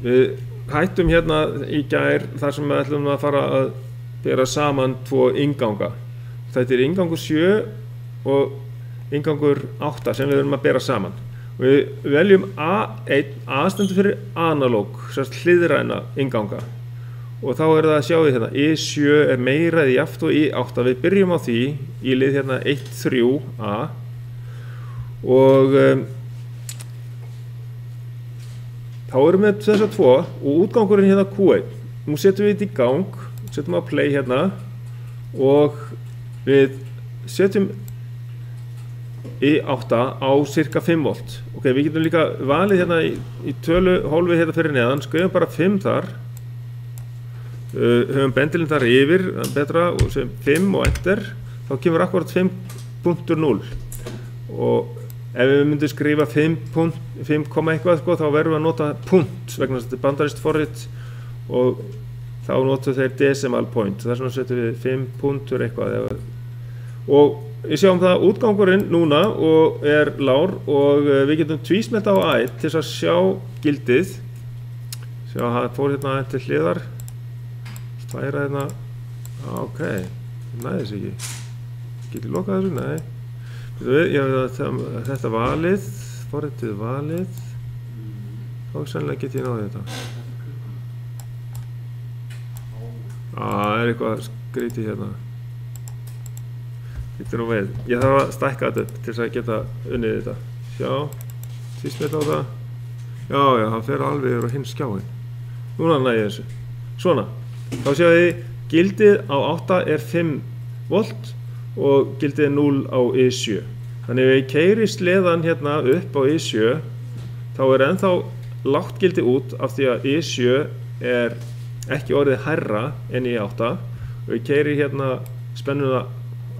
Við hættum hérna í gær þar sem við ætlum að fara að bera saman tvo innganga. Þetta er inngangur 7 og inngangur 8 sem við erum að bera saman. Við veljum A1, A stendur fyrir analóg, sérst hliðræna innganga. Og þá er það að sjá því hérna, I7 er meira eða jafnt og I8. Við byrjum á því í lið hérna 1-3A og þá erum við þessa tvo og útgangurinn hérna Q1. Nú setjum við þetta í gang, setjum á play hérna og við setjum I8 á cirka 5 volt. Ok, við getum líka valið hérna í tölu hólfið hérna fyrir neðan, skrifum bara 5 þar. Höfum bendilinn þar yfir, betra, og sem 5 og enter, þá kemur akkurat 5.0 og ef við myndum skrifa 5 eitthvað, þá verðum við að nota punkt vegna þess að þetta er bandarískt forrit og þá notum þeir decimal point, þess vegna setjum við 5 punktur eitthvað og við sjáum það útgangurinn núna og er lár og við getum tvísmelt á A1 til að sjá gildið. Sjá, það fór hérna til hliðar, stæra hérna, ok, næði þess ekki, getur lokað þessu, nei. Þetta valið, forritið valið, þá sannlega get ég náði þetta. Það er eitthvað skrítið hérna. Getur nú veið. Ég þarf að stækka þetta upp til þess að geta unnið þetta. Sjá, tvísmelt á það. Já, það fer alveg yfir á hinn skjáin. Núna næði þessu. Svona, þá séu þið, gildið á 8 er 5 volt og gildið er 0 á I7. Þannig ef ég keyri sleðan hérna upp á I7 þá er ennþá lágt gildi út af því að I7 er ekki orðið hærra en I8 og ég keyri hérna spennuna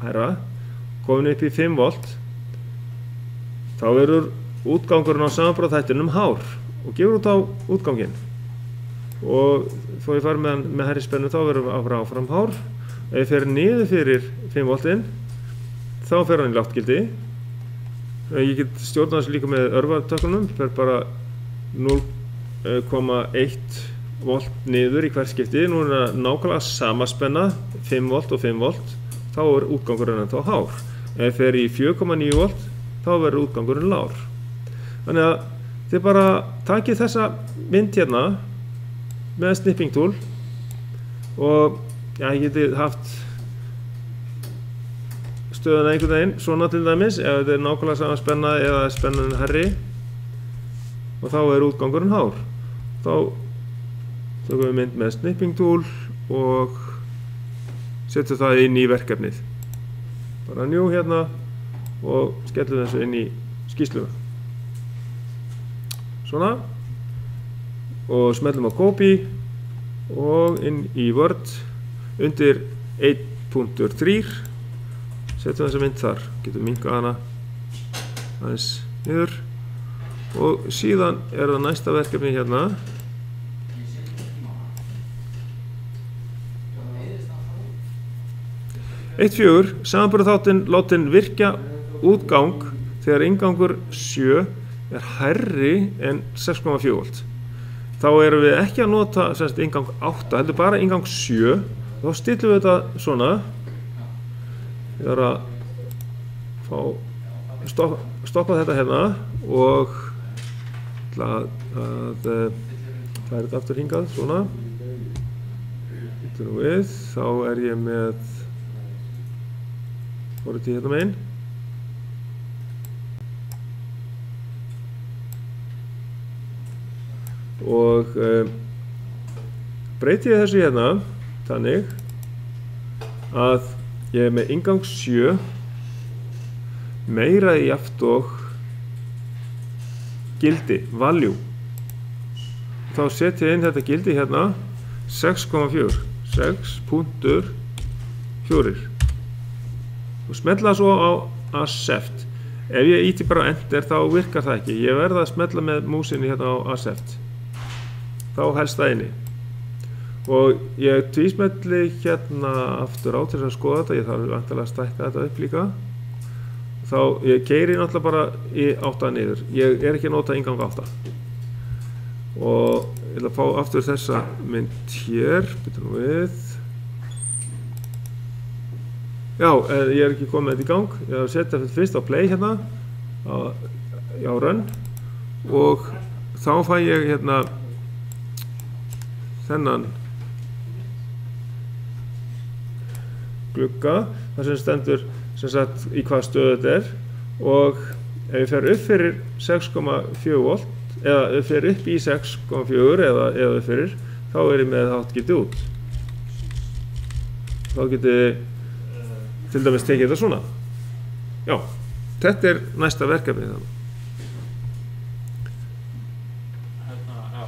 hærra, komin upp í 5 volt, þá verður útgangurinn á samanbrotaþættinum hár og gefur út á útganginn og þó ég fari með hærri spennu þá verður við áfram hár. Ef ég fer niður fyrir 5 voltinn þá fer hann í lágt gildi. Ég get stjórnað þessu líka með örvartökkunum, fer bara 0,1 volt niður í hvert skipti. Nú er það nákvæmlega sama spenna, 5 volt og 5 volt, þá er útgangurinn ennþá hár. Ef ég fer í 4,9 volt, þá verður útgangurinn lár. Þannig að þið bara takið þessa mynd hérna með snipping tool og ég geti haft stöðuna einhvern veginn, svona til dæmis, ef þetta er nákvæmlega sama spenna eða spennan herri og þá er útgangurinn hár. Þá tökum við mynd með snipping tool og setjum það inn í verkefnið. Bara new hérna og skellum þessu inn í skýrsluna. Svona. Og smellum á copy og inn í Word undir 1.3 setjum þessa mynd þar, getum minkað hana aðeins niður og síðan er það næsta verkefni hérna. Eitt 4, samanburðarþáttinn látin virkja útgang þegar inngangur 7 er hærri en 6,4 volt. Þá erum við ekki að nota inngang 8, heldur bara inngang 7. Þá stillum við þetta svona. Ég þarf að stoppa þetta hérna og að færa þetta aftur hingað, svona. Þetta við, þá er ég með forritið hérna megin. Og breyti ég þessu hérna þannig að ég er með inngang 7 meira í jafnt og gildi, value. Þá setjum ég inn þetta gildi hérna 6,4 6.4 og smetla svo á accept. Ef ég íti bara enter þá virkar það ekki. Ég verða að smetla með músinni hérna á accept. Þá helst það inni. Og ég tvísmetli hérna aftur á til að skoða þetta. Ég þarf vantilega að stækka þetta upp líka. Þá ég keyri náttúrulega bara í 8 niður. Ég er ekki að nota inngang 8. Og ég ætla að fá aftur þessa mynd hér, byrja nú við. Já, ég ekki komið þetta í gang, ég ætla að setja þetta fyrst á play hérna, á run, og þá fæ ég hérna þennan glugga, þar sem stendur sem sagt í hvað stöðu þetta og ef ég fer upp fyrir 6,4 volt eða fer upp í 6,4 eða upp fyrir, þá ég með háttgildi út. Þá geti til dæmis tekið þetta svona. Já, þetta næsta verkefni þannig. Já,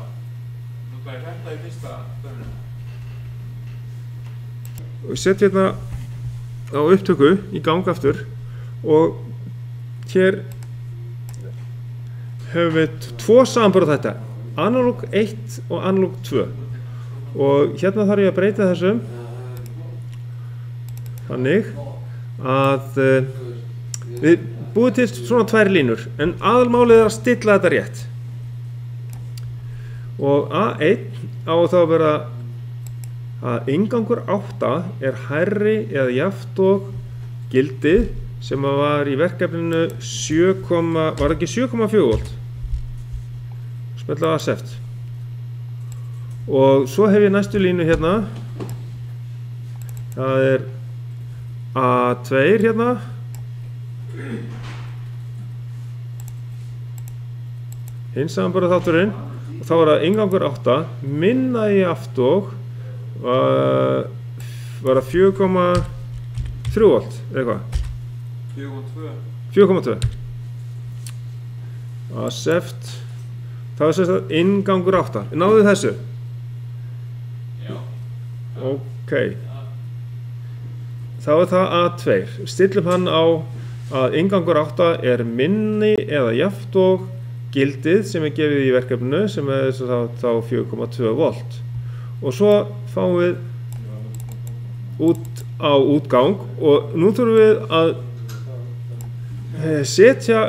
nú bara þetta í fyrsta döminu. Og setja hérna á upptöku í gang aftur og hér höfum við tvo samanburð þetta, analog 1 og analog 2 og hérna þarf ég að breyta þessum þannig að við búum til svona tvær línur en aðalmálið að stilla þetta rétt og A1 á þá að vera að inngangur 8 hærri eða jafnt og gildið sem var í verkefninu 7,4 volt smetla accept og svo hef ég næstu línu hérna það A2 hérna hins samanburðar þátturinn og þá það inngangur 8 minna í aft og var það 4,3 volt eða hvað? 4,2 accept það var sérst inngangur 8 náðu þessu? Já. Ok þá það A2 stillum hann á að inngangur 8 minni eða jafnt og gildið sem gefið í verkefninu sem þá 4,2 volt og svo fáum við út á útgang og nú þurfum við að setja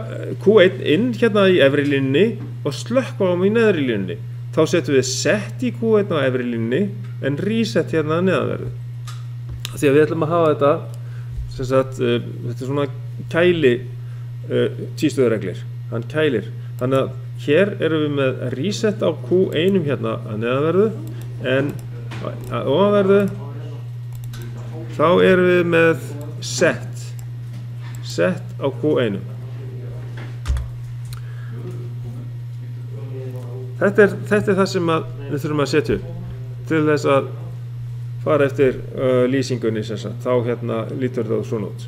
Q1 inn hérna í efri línunni og slökkva á í neðri línunni þá setjum við set í Q1 á efri línunni en reset hérna að neðanverðu því að við ætlum að hafa þetta sem sagt, þetta svona kæli tvístöðureglir, hann kælir þannig að hér erum við með reset á Q1 hérna að neðanverðu en að ofanverðu þá erum við með set á Q1 þetta er það sem við þurfum að setja upp til þess að fara eftir lýsingunni sem sagt, þá hérna lítur það svona út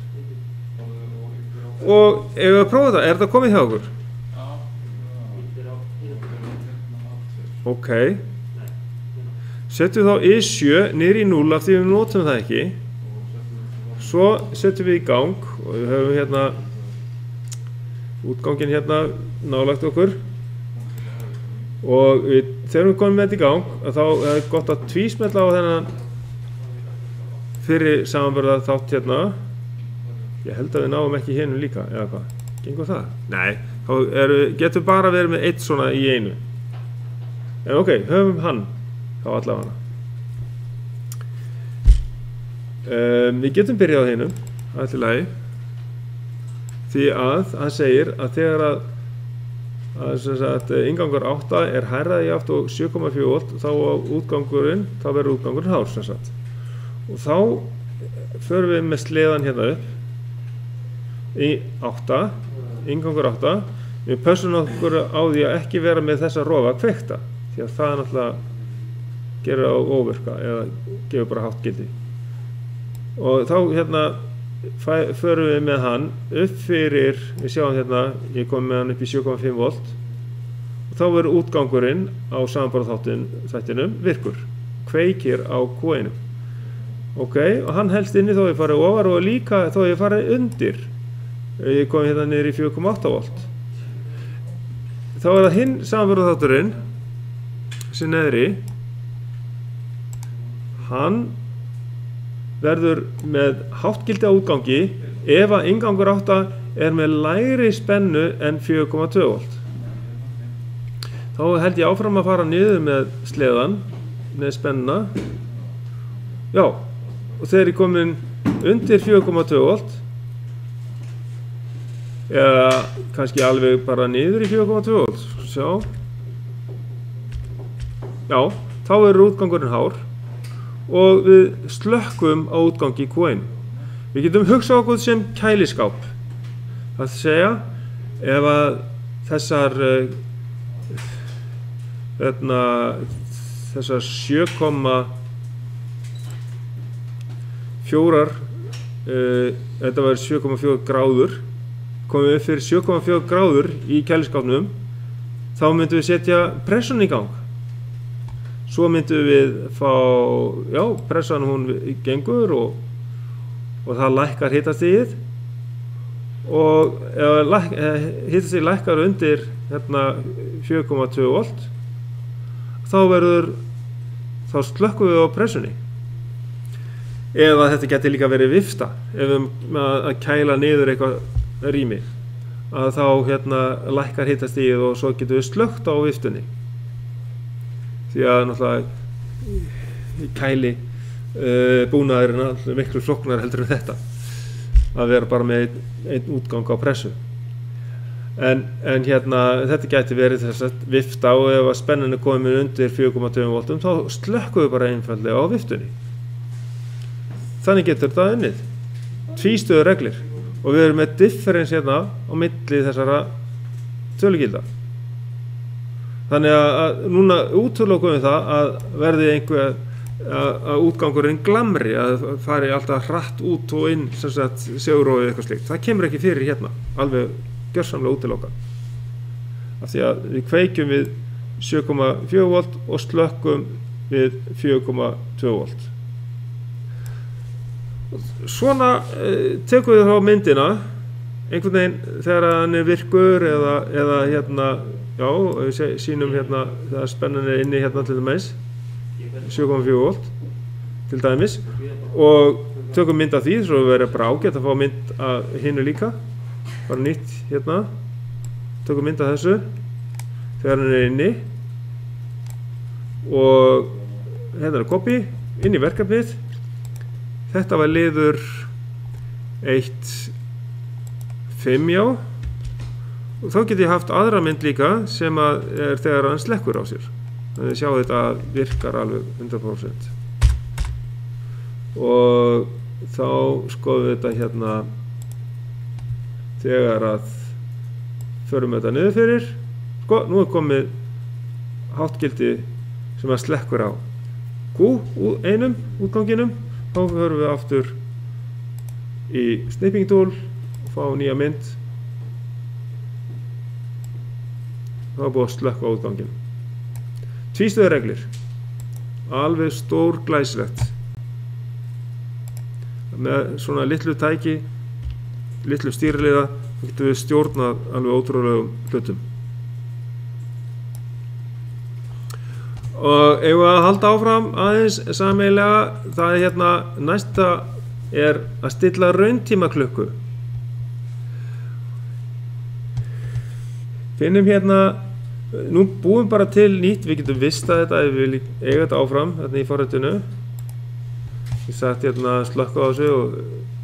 og ef við að prófa það, þetta komið hjá okkur? Ok setjum þá I7 niður í 0 af því við notum það ekki svo setjum við í gang og við höfum hérna útgangin hérna nálægt okkur og þegar við komum með þetta í gang þá er gott að tvísmetla á þennan fyrir samanburðar þátt hérna ég held að við náum ekki hérna líka eða hvað, gengur það? Nei, þá getum við bara verið með eitt svona í einu en ok, höfum hann þá allavega við getum byrjað á hinum allt í lagi því að hann segir að þegar að inngangur 8 hærraði átt og 7,4 volt þá verður útgangurinn hár sem sagt og þá förum við með sleðan hérna upp í 8 inngangur 8 við pössum okkur á því að ekki vera með þessa rofa kveikta því að það náttúrulega gerir á óvirka eða gefur bara hátt gildi og þá hérna förum við með hann upp fyrir við sjáum hérna, ég kom með hann upp í 7,5 volt og þá verður útgangurinn á samanburðarþættinum virkur kveikir á Q1 ok, og hann helst inni þó ég farið ofar og líka þó ég farið undir ég kom hérna niður í 4,8 volt þá það hinn samanburðarþátturinn sem neðri hann verður með háttgildi á útgangi ef að inngangur 8 með lægri spennu en 4,2 volt þá held ég áfram að fara niður með sleðan, með spennuna. Já, og þegar ég komin undir 4,2 volt, eða kannski alveg bara niður í 4,2 volt, sjá. Já, þá útgangurinn hár og við slökkum á útgangi í Q1. Við getum hugsað okkur sem kæliskáp. Það segja, ef að þessar 7,4 þetta var 7,4 gráður, komum við fyrir 7,4 gráður í kæliskápnum, þá myndum við setja pressun í gang. Svo myndum við fá, já, pressan hún gengur og það lækkar hitastigið, og ef hitastigið lækkar undir 4,2 volt, þá slökkum við á pressunni. Eða þetta geti líka verið vifta, ef við að kæla niður eitthvað rými, að þá lækkar hitastigið og svo getum við slökkt á viftunni. Því að náttúrulega kæli búnaðurinn er miklu flóknar heldur en þetta, að vera bara með einn útgang á pressu. En þetta gæti verið þess að vifta, og ef að spennan er komin undir 4,2 voltum, þá slökkum við bara einfaldlega á viftunni. Þannig getur þetta unnið. Tvístöðu reglur, og við erum með differens á milli þessara tölugilda. Þannig að núna útilokum við það að verði einhver að útgangurinn glamri, að fari alltaf hratt út og inn, sem sagt segurófið eitthvað slíkt. Það kemur ekki fyrir alveg gjörsamlega útilokað. Af því að við kveikjum við 7,4 volt og slökkum við 4,2 volt. Svona tekum við þá myndina einhvern veginn þegar hann er virkur, eða já, við sýnum þegar spennan er inni til dæmis 7,4 volt til dæmis, og tökum mynd af því, svo við verðum bara ágætt að fá mynd af hinu líka, bara nýtt tökum mynd af þessu þegar hann er inni, og er copy inn í verkefnið. Þetta var liður 1.5, já, og þá get ég haft aðra mynd líka sem er þegar hann slekkur á sér. Þannig að sjá þetta virkar alveg 100%. Og þá skoðum við þetta þegar að förum þetta niður fyrir. Sko, nú er komið háttgildi sem að slekkur á Q einum útganginum. Þá förum við aftur í snipping tool og fá nýja mynd. Það var búið að slökka á útgangin. Tvístöðu reglur, alveg stór glæsilegt. Með svona litlu tæki, litlu stýriliða, þá getum við stjórnað alveg ótrúlegum hlutum. Og ef við að halda áfram aðeins sameiginlega, það er næsta er að stilla rauntímaklukku. Finnum nú búum bara til nýtt, við getum vistað þetta ef við viljum eiga þetta áfram í forritinu. Ég sagt slökka á þessu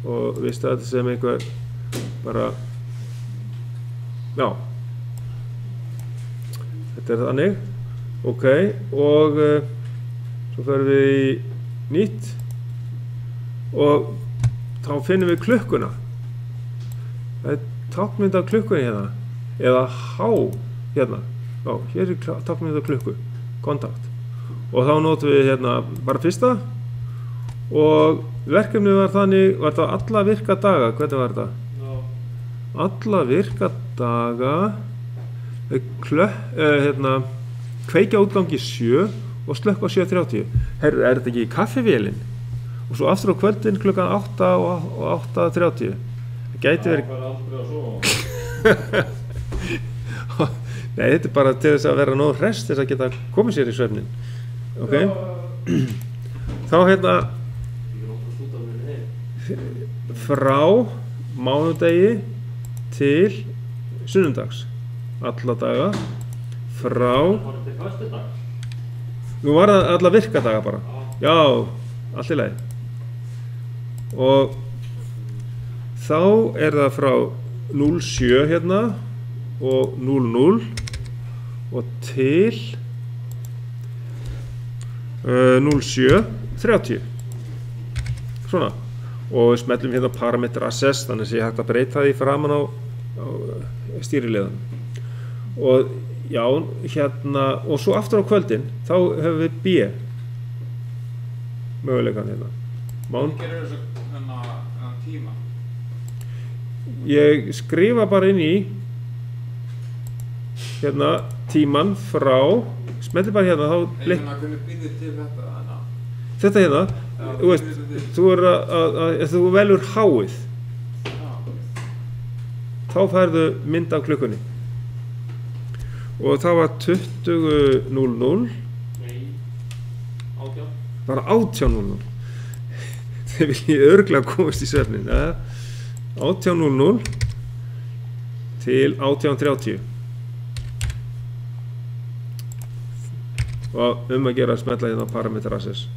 og vistað þetta sem einhver bara, já, þetta er þannig. Ok, og svo förum við í nýtt og þá finnum við klukkuna. Það er táknmynd af klukkunni eða H já, hér er táknmynd af klukku, kontakt. Og þá notum við bara fyrsta, og verkefnið var þannig, var þetta alla virka daga, hvernig var þetta? Alla virka daga, kveikja útgangi 7 og slökka á 7:30. Herru, er þetta ekki kaffivélin? Og svo aftur á kvöldin klukkan 8 og 8:30. Það gæti verið... Það var aldrei að sofa. Nei, þetta er bara til þess að vera nóg hress til þess að geta komið sér í svefnin. Ok? Þá frá mánudegi til sunnudags. Alla daga. frá, Var þetta föstudags? nú var það alla virkadaga bara, já, allt í lagi. Og þá það frá 07 hérna og 00 og til 07:30 svona, og við smellum hérna parameter access, þannig að sé hægt að breyta því framan á stýrileiðan. Og já, hérna, og svo aftur á kvöldin þá höfum við B möguleikan hérna. Hvernig gerir þessu þennan tíma? Ég skrifa bara inn í hérna tíman frá, smelli bara hérna, þá blik. Hvernig býðir til þetta þarna? Þetta hérna, þú veist, þú velur háið, þá færðu mynd af klukkunni. Og það var 20:00, Nei, 18. bara 18:00. Þeir vilja örugglega komast í svefnin. 18:00 til 18:30. Og að gera að smetla hérna á parameter access.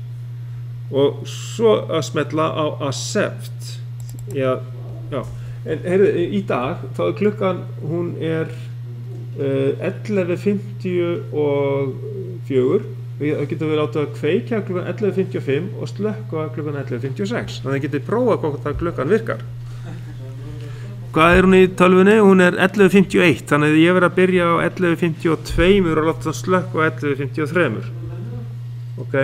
Og svo að smetla á accept. Já. En heyrðu, í dag, þá klukkan, hún 11:54. Það getur við látið að kveikja klukkan 11:55 og slökkva klukkan 11:56. Þannig að getur prófað hvort að klukkan virkar. Hvað hún í tölvunni? Hún 11:51, þannig að ég verið að byrja á 11:52 og láta það slökkva á 11:53. Ok?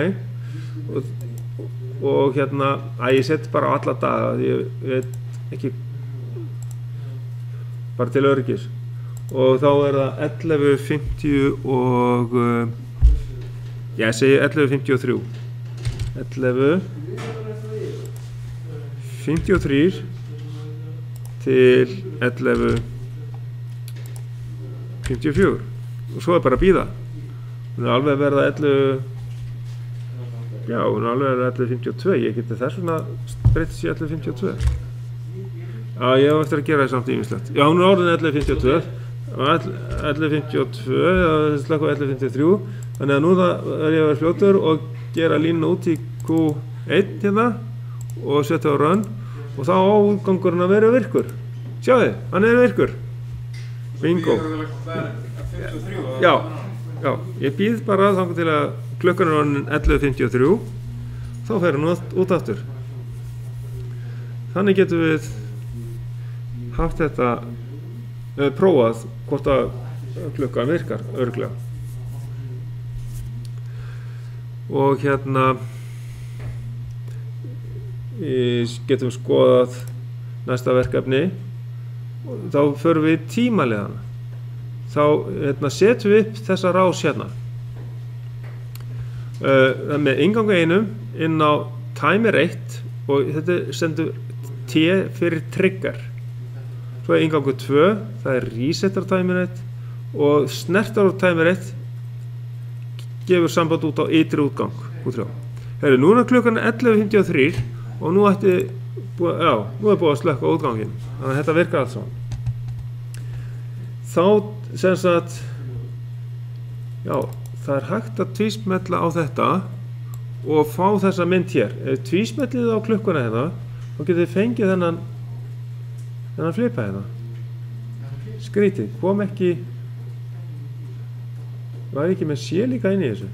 Og hérna, ég set bara á alla daga, ég veit ekki, bara til öryggis. Og þá það 11:50 og, ég segi 11:53. 11:53 til 11:54. Og svo bara að bíða. Hún alveg verða 11, já, hún alveg verða 11:52. Ég geti þess vegna breytist í 11:52. Já, ég hef eftir að gera það samt ýmislegt. Já, hún orðin 11:52. 11:52, það slökkva 11:53. Þannig að nú ég að vera fljótur og gera línuna út í Q1 hérna og setja á run og þá á útgangurinn að vera virkur. Sjáðu, hann virkur. Bingo. Já, ég býð bara þangað til að klukkan orðin 11:53. Þá fer hann út aftur. Þannig getum við haft þetta, prófað hvort að klukkan virkar örugglega. Og hérna getum við skoðað næsta verkefni. Þá förum við í tímaleðana. Þá setjum við upp þessa rás hérna. Með inngangu 1 inn á timer 1 og þetta sendur T fyrir trigger. Svo inngangu 2, það resetar timer 1 og snertar á timer 1 gefur samband út á ytri útgang. Herri, nú klukkan 11:53 og nú nú búið að slökkva útganginn. Þannig að þetta virkar allt saman. Þá sem sagt, já, það hægt að tvísmetla á þetta og fá þessa mynd hér. Ef tvísmetlið á klukkuna hérna, þá getur þið fengið þennan flipa hérna. Skrítið, kom ekki, var ekki með sé líka inn í þessu.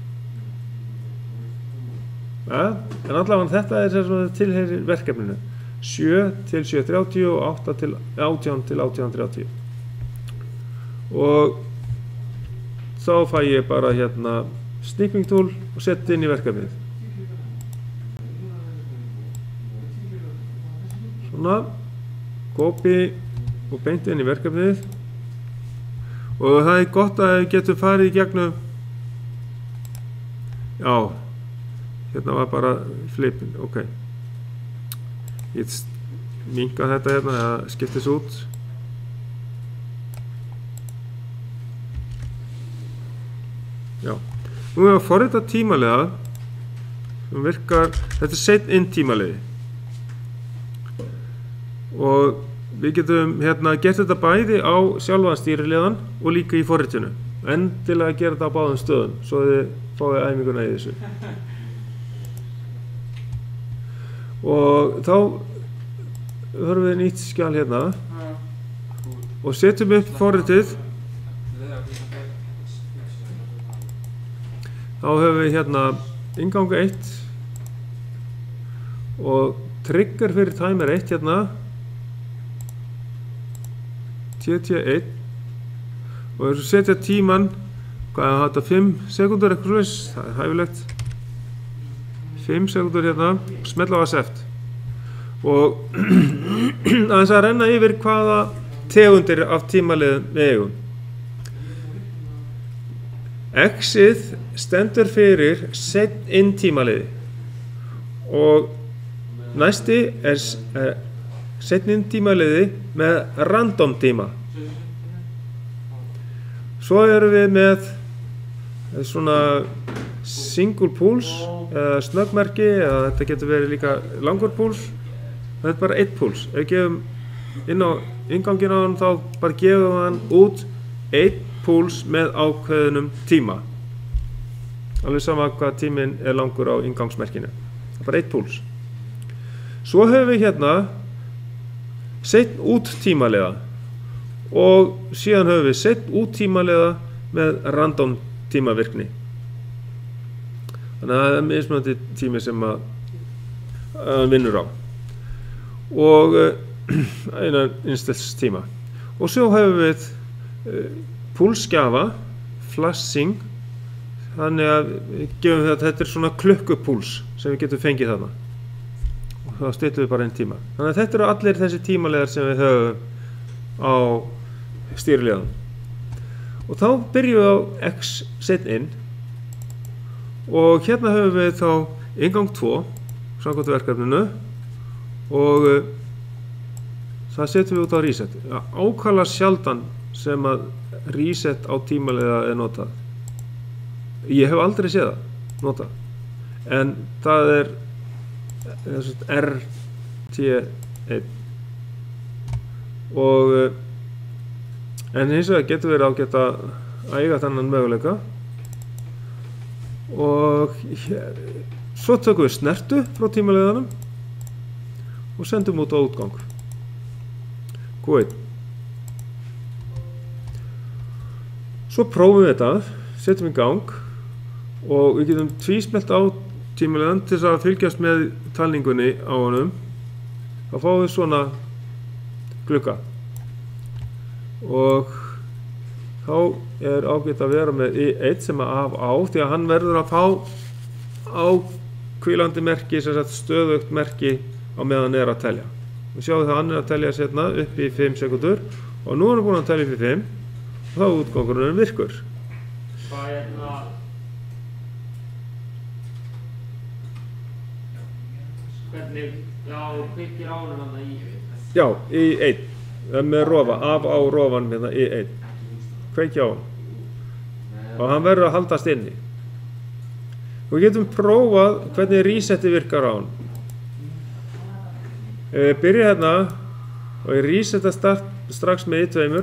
Ja, en allavega þetta sem tilheyrir verkefninu. 7 til 7:30 og 8 til 18 til 18:30. Og þá fæ ég bara hérna snipping tool og setja inn í verkefnið. Svona, copy og beint inn í verkefnið. Og það gott að við getum farið í gegnum, já, hérna var bara flipin, ok. Ég minka þetta hérna, það skiptis út. Já, nú erum við að forrita tímalega sem virkar, þetta set in tímalegi. Og við getum hérna gert þetta bæði á sjálfan stýrileiðan og líka í forritinu. Endilega gera þetta á báðum stöðum svo þið fáið æfinguna í þessu. Og þá höfum við nýtt skjal hérna og setjum upp forritið. Þá höfum við hérna inngang 1 og trigger fyrir timer 1 hérna TT1 og við setja tíman hvað er þetta 5 sekúndur eitthvað slags, það er hæfilegt 5 sekúndur hérna, smetla á accept og aðeins að renna yfir hvaða tegundir af tímaliðum við eigum. X-ið stendur fyrir set in tímaliði og næsti er set in tímaliði með random tíma. Svo erum við með svona single pulse eða snöggmerki eða þetta getur verið líka langur pulse. Þetta er bara 1 pulse. Ef við gefum inn á innganginn á hann þá bara gefum við hann út 1 púls með ákveðnum tíma. Alveg sama hvað tíminn er langur á inngangsmerkinu. Það er bara 1 púls. Svo höfum við hérna set út tímaliða og síðan höfum við set út tímaliða með random tímavirkni. Þannig að það er mismunandi tími sem að vinnur á. Og einan innstells tíma. Og svo höfum við púlsgjafa, flashing, þannig að við gefum þetta er svona klukkupúls sem við getum fengið þarna og þá stillum við bara einn tíma. Þannig að þetta eru allir þessi tímaliðar sem við höfum á stýriliðan. Og þá byrjum við á X set in og hérna höfum við þá inngang 2 samkvæmt verkefninu og það setjum við út á reset. Ákala sjaldan sem að reset á tímaliða er notað. Ég hef aldrei séð það notað. En það er RT1 og en hins vegar getur verið ágætt að eiga þennan möguleika og svo tökum við snertu frá tímaliðanum og sendum út á útgang. Q1. Svo prófum við þetta, setjum í gang og við getum tvísmelt á tímaliðan til þess að fylgjast með talningunni á honum. Þá fáum við svona glugga og þá er ágætt að vera með I1 sem er af á því að hann verður að fá áhvílandi merki, sem sagt stöðugt merki á meðan hann er að telja. Við sjáum það að hann er að telja sérna upp í 5 sekundur og nú er hann búinn að telja upp í 5 og þá útgangurinn virkur. Hvað er það? Hvernig, já, kveikir á hann þarna í? Já, í 1. Með rofa, af á rofan með það í 1. Kveiki á hann. Og hann verður að haldast inni. Við getum prófað hvernig reseti virkar á hann. Ef við byrja hérna og ég reseta strax með I2,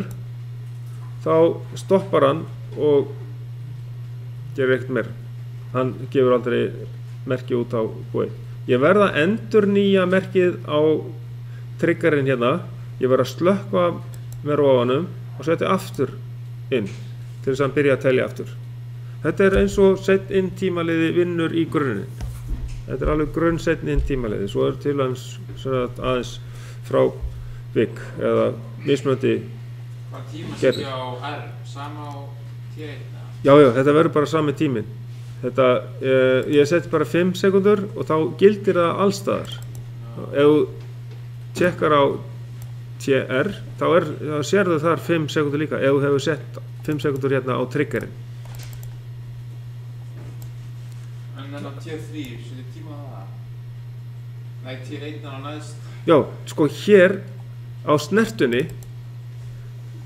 þá stoppar hann og gerir ekkert meira. Hann gefur aldrei merki út á Q1. Ég verð að endurnýja merkið á triggerinn hérna. Ég verð að slökkva með rofanum og setja aftur inn til þess að hann byrja að telja aftur. Þetta er eins og set in tímaliði vinnur í grunninn. Þetta er alveg grunn set in tímaliði. Svo er til aðeins frá VIC eða mismunandi. Hvað tíma setja á R? Sama á T1? Já, þetta verður bara sami tíminn. Þetta, ég seti bara 5 sekundur og þá gildir það allstaðar. Ef þú tjekkar á TR, þá sérðu þar 5 sekundur líka, ef þú hefur sett 5 sekundur hérna á triggerinn. En þannig að T3, setur tíma á það? Nei, T1 á næst? Já, sko hér á snertunni,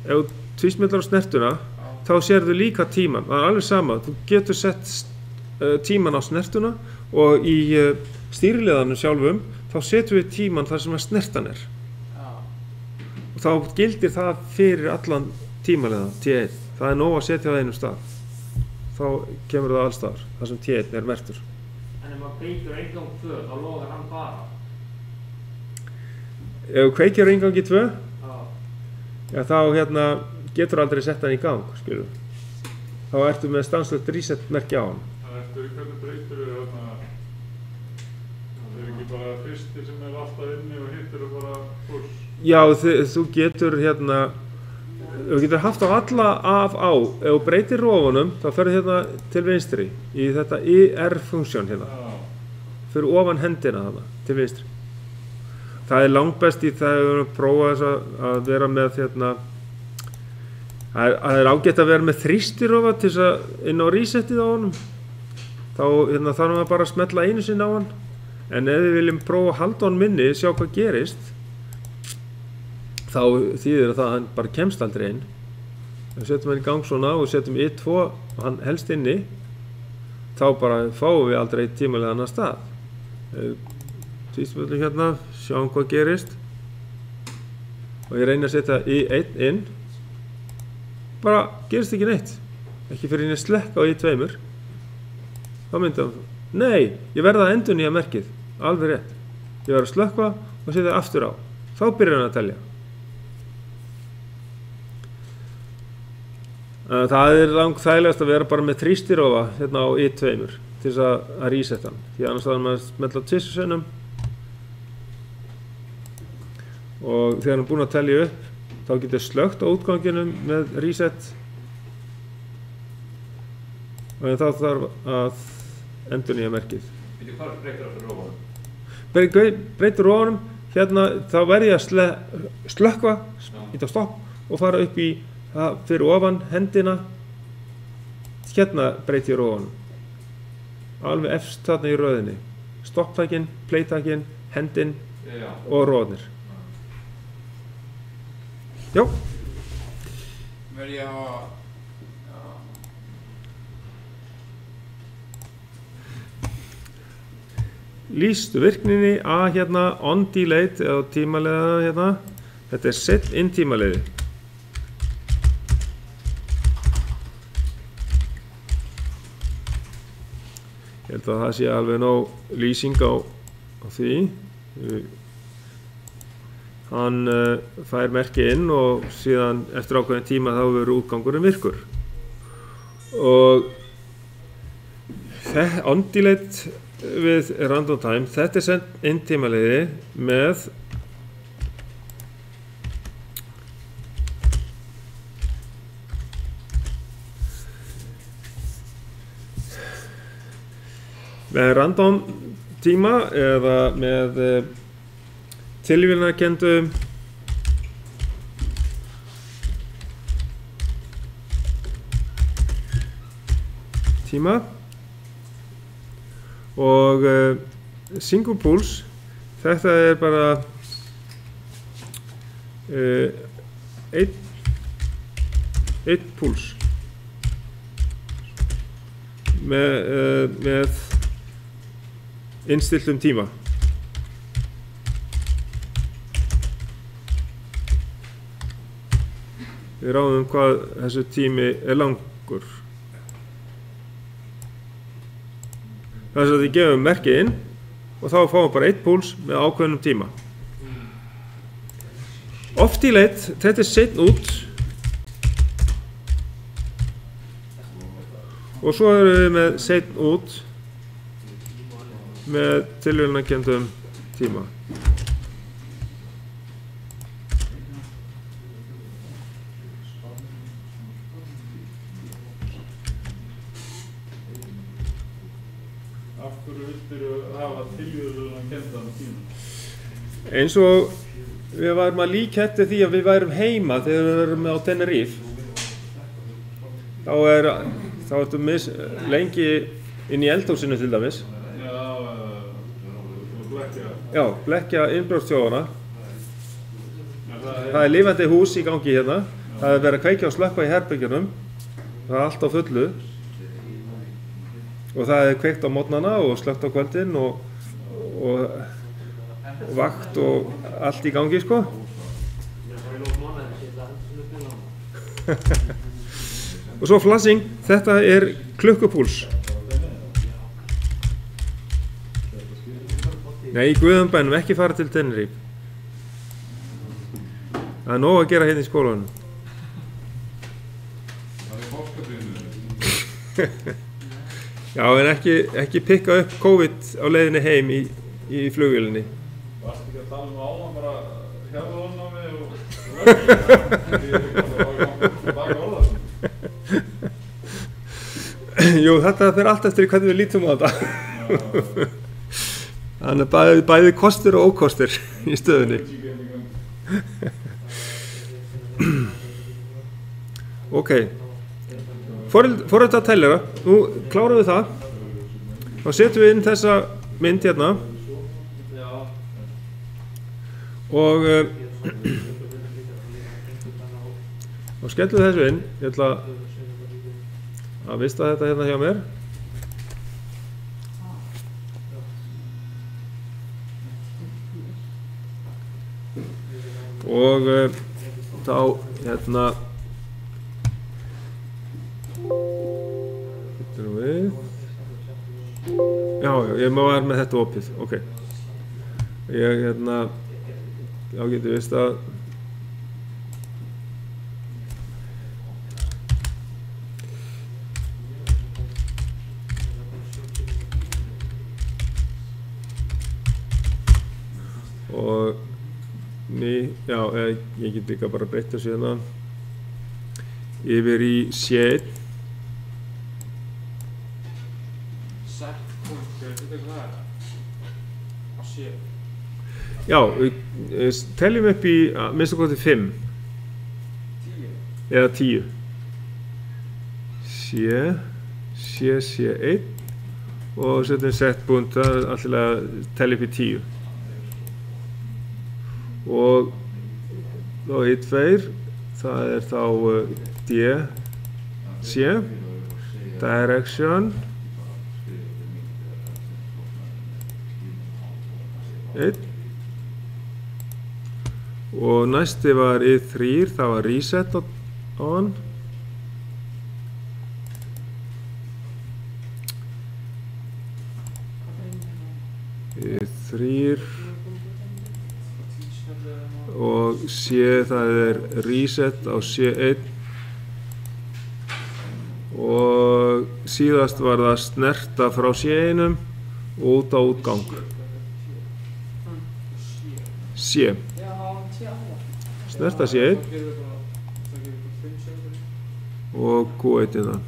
ef þú tvísmillar á snertuna, þá sérðu líka tíman. Það er alveg sama, þú getur sett tíman á snertuna og í stýriliðanum sjálfum þá setjum við tíman þar sem að snertan er. Og þá gildir það fyrir allan tímaliða T1. það er nóg að setja það einum stað. Þá kemur það alls staðar, þar sem T1 er merktur. En ef maður kveikir á inngang 2, þá logar hann bara. Ef þú kveikir á inngangi 2, Já. þá getur aldrei sett hann í gang, skilur. Þá ertu með stanslegt reset merki á hann. Hvernig breytir þau þarna? Það ekki bara fyrsti sem alltaf inni og hittir bara push? Já, þú getur þú getur haft á alla af á. Ef þú breytir rofunum, þá ferðu til vinstri í þetta IR-funksjón fyrir ofan hendina til vinstri. Það er langbest í það að við erum að prófa að vera með það er ágætt að vera með þrýstirofa til þess að inn á resetið á honum. Þá þarf maður bara að smetla einu sinni á hann. En ef við viljum prófa að halda hann minni, sjá hvað gerist, þá þýðir það að hann bara kemst aldrei inn. Við setjum hann í gang svona og setjum I2 og hann helst inni, þá bara fáum við aldrei tímalega annar stað. Tvístöfum sjáum hvað gerist. Og ég reyni að setja I1 inn. Bara gerist ekki neitt. Ekki fyrir henni slekka á I2. Þá myndi hann, nei, ég verða að endurnýja merkið. Alveg rétt. Ég verða að slökkva og setja aftur á. Þá byrjar hann að telja. Það er langþægilegast að vera bara með þrýstirofa á I2 til þess að resetta hann. Því annars þarf maður að smetla tvisvarsinnum. Og þegar hann er búinn að telja upp, þá getur slökkt á útganginum með reset. Og þá þarf að endurnýja merkið. Hvað breytir það fyrir rofunum? Breytir rofunum, þá verð ég að slökkva, íta stopp og fara upp í fyrir ofan hendina. Breyti ég rofunum. Alveg efst þarna í röðinni. Stopptækin, playtækin, hendin og rofunir. Já. Verð ég að hafa lýstu virkninni að on delayed eða tímaleiða þetta er set in tímaleiði. Ég held að það sé alveg nóg lýsing á því. Hann fær merki inn og síðan eftir ákveðin tíma þá verður útgangurinn virkur. Og on delayed við random time, þetta er sent inn tímaleiði með random tíma eða með tilvílunarkenndu tíma og single pulse, þetta er bara einn púls með innstilltum tíma. Við ráðum hvað þessu tími er langur. Þess að við gefum merkið inn og þá fáum við bara einn púls með ákveðnum tíma. Off delayed, þetta er seinna út og svo erum við með seinna út með tilvílunarkenndum tíma. Af hverju vildirðu hafa tilvílunarkenndan tíma? Eins og við værum að líka eftir því að við værum heima þegar við værum á Tenerife. Þá ertum við lengi inn í eldhúsinu til dæmis. Já, blekkja innbrottsþjófana. Það er lifandi hús í gangi hérna. Það er verið að kveikja og slökkva í herbergjunum. Það er allt á fullu. Og það er kveikt á morgnana og slökkt á kvöldin og vakt og allt í gangi, sko. Og svo flashing, þetta er klukkupúls. Nei, í guðum bænum, ekki fara til Tenerife. Það er nóg að gera hérna í skólanum. Já, en ekki pikka upp COVID á leiðinni heim í flugvélinni. Varstu ekki að tala áðan bara hjarðanámi og Jú, þetta fer allt eftir hvernig við lítum á þetta. Þannig bæði kostir og ókostir í stöðunni. Ok. Forrita tellera, nú klárum við það. Þá setjum við inn þessa mynd hérna. Og skellum við þessu inn. Ég ætla að vista þetta hérna hjá mér. Og þá hérna Já, ég má vera með þetta opið, ok. Ég hérna já, getur vist að og já, ég get líka bara breytt þessu hérna yfir í shade. Já, teljum upp í minnst okkur til 5 eða 10. C1 og setjum setpunkt, það er alltaf að telja upp í 10. Og þá í 2, það er þá C, direction 1. Og næsti var I3, það var reset á hann. I3 og C, það er reset á C1 og síðast var það snerta frá C1 og út á útgang. C. Snerta C1 og Q1 innan.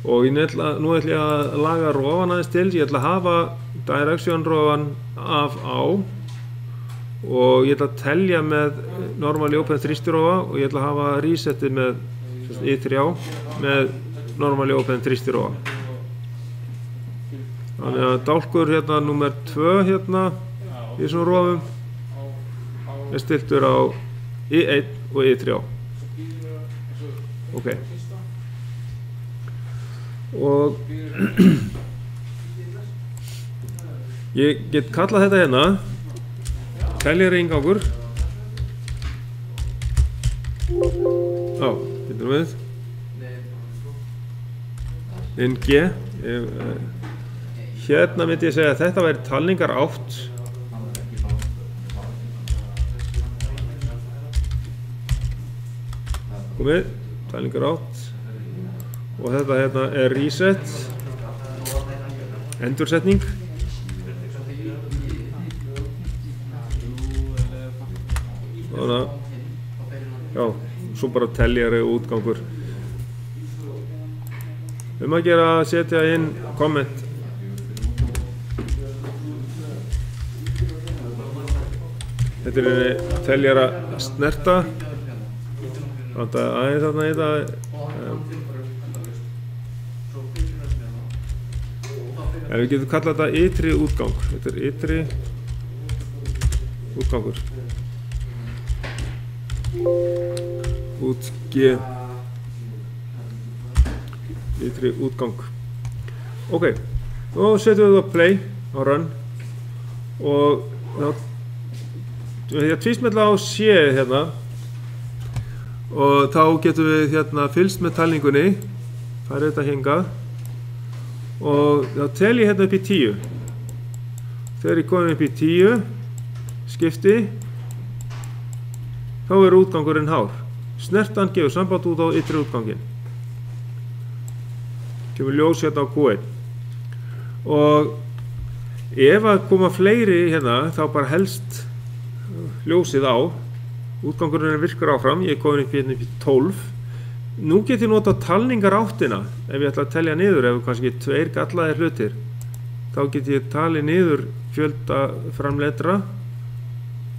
Og nú ætla ég að laga rofan aðeins til. Ég ætla að hafa direction rofan af á og ég ætla að telja með normally open þrýstirofa og ég ætla að hafa resetið með I3 með normally open þrýstirofa. Þannig að dálkur hérna númer 2 hérna í þessum rofum er stiltur á I1 og I3. Ok. Og ég get kallað þetta hérna teljari inngangur. Já, getum við. Inn G. Hérna myndi ég segja að þetta væri talningar 8. Komið, talningar 8. Og þetta hérna er reset, endursetning. Þannig að, já, svo bara teljari og útgangur. Að gera að setja inn komment. Þetta er teljara snerta. Þannig að aðeins þarna í það. En við getum kallað þetta ytri útgang. Þetta er ytri útgangur. Út-G. Ytri útgang. Ok, nú setjum við það á play á run og þá tvísmella á C hérna og þá getum við hérna fylgst með talningunni, farið þetta hingað og þá tel ég hérna upp í 10. Þegar ég komið upp í 10 skipti, þá útgangurinn hár. Snertan gefur samband út á ytri útganginn. Kemur ljós hérna á Q1. Og ef að koma fleiri hérna, þá bara helst ljósið á. Útgangurinn virkur áfram, ég er komin upp í 12. Nú get ég nota talningaráttina ef ég ætla að telja niður, ef kannski 2 gallaðir hlutir. Þá get ég talið niður fjölda framleiddra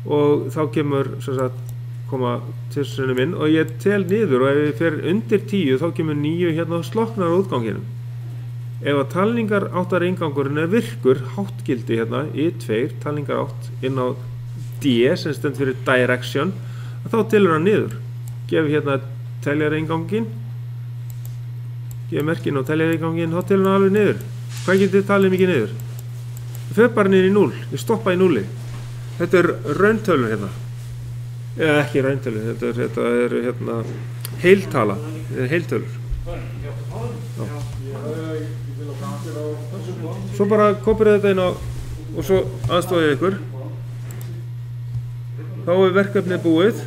og þá kemur sem sagt koma tilsynum minn og ég tel niður og ef ég fer undir 10 þá kemur 9 hérna sloknar á útganginum. Ef að talningaráttar ingangurinn er virkur, háttgildi hérna I2, talningarátt inn á D sem stendur fyrir direction, þá telur hann niður. Gef hérna teljar ingangin, gef merkin á teljar ingangin, þá telur hann alveg niður. Hvað getur þið talið mikið niður? Ég fer bara niður í 0, ég stoppa í 0. Þetta er rauntölur hérna. Eða ekki rauntölur, þetta er hérna heiltala, þetta er heiltölur. Svo bara kopir þetta inn á og svo aðstofið ykkur. Þá er verkefnið búið.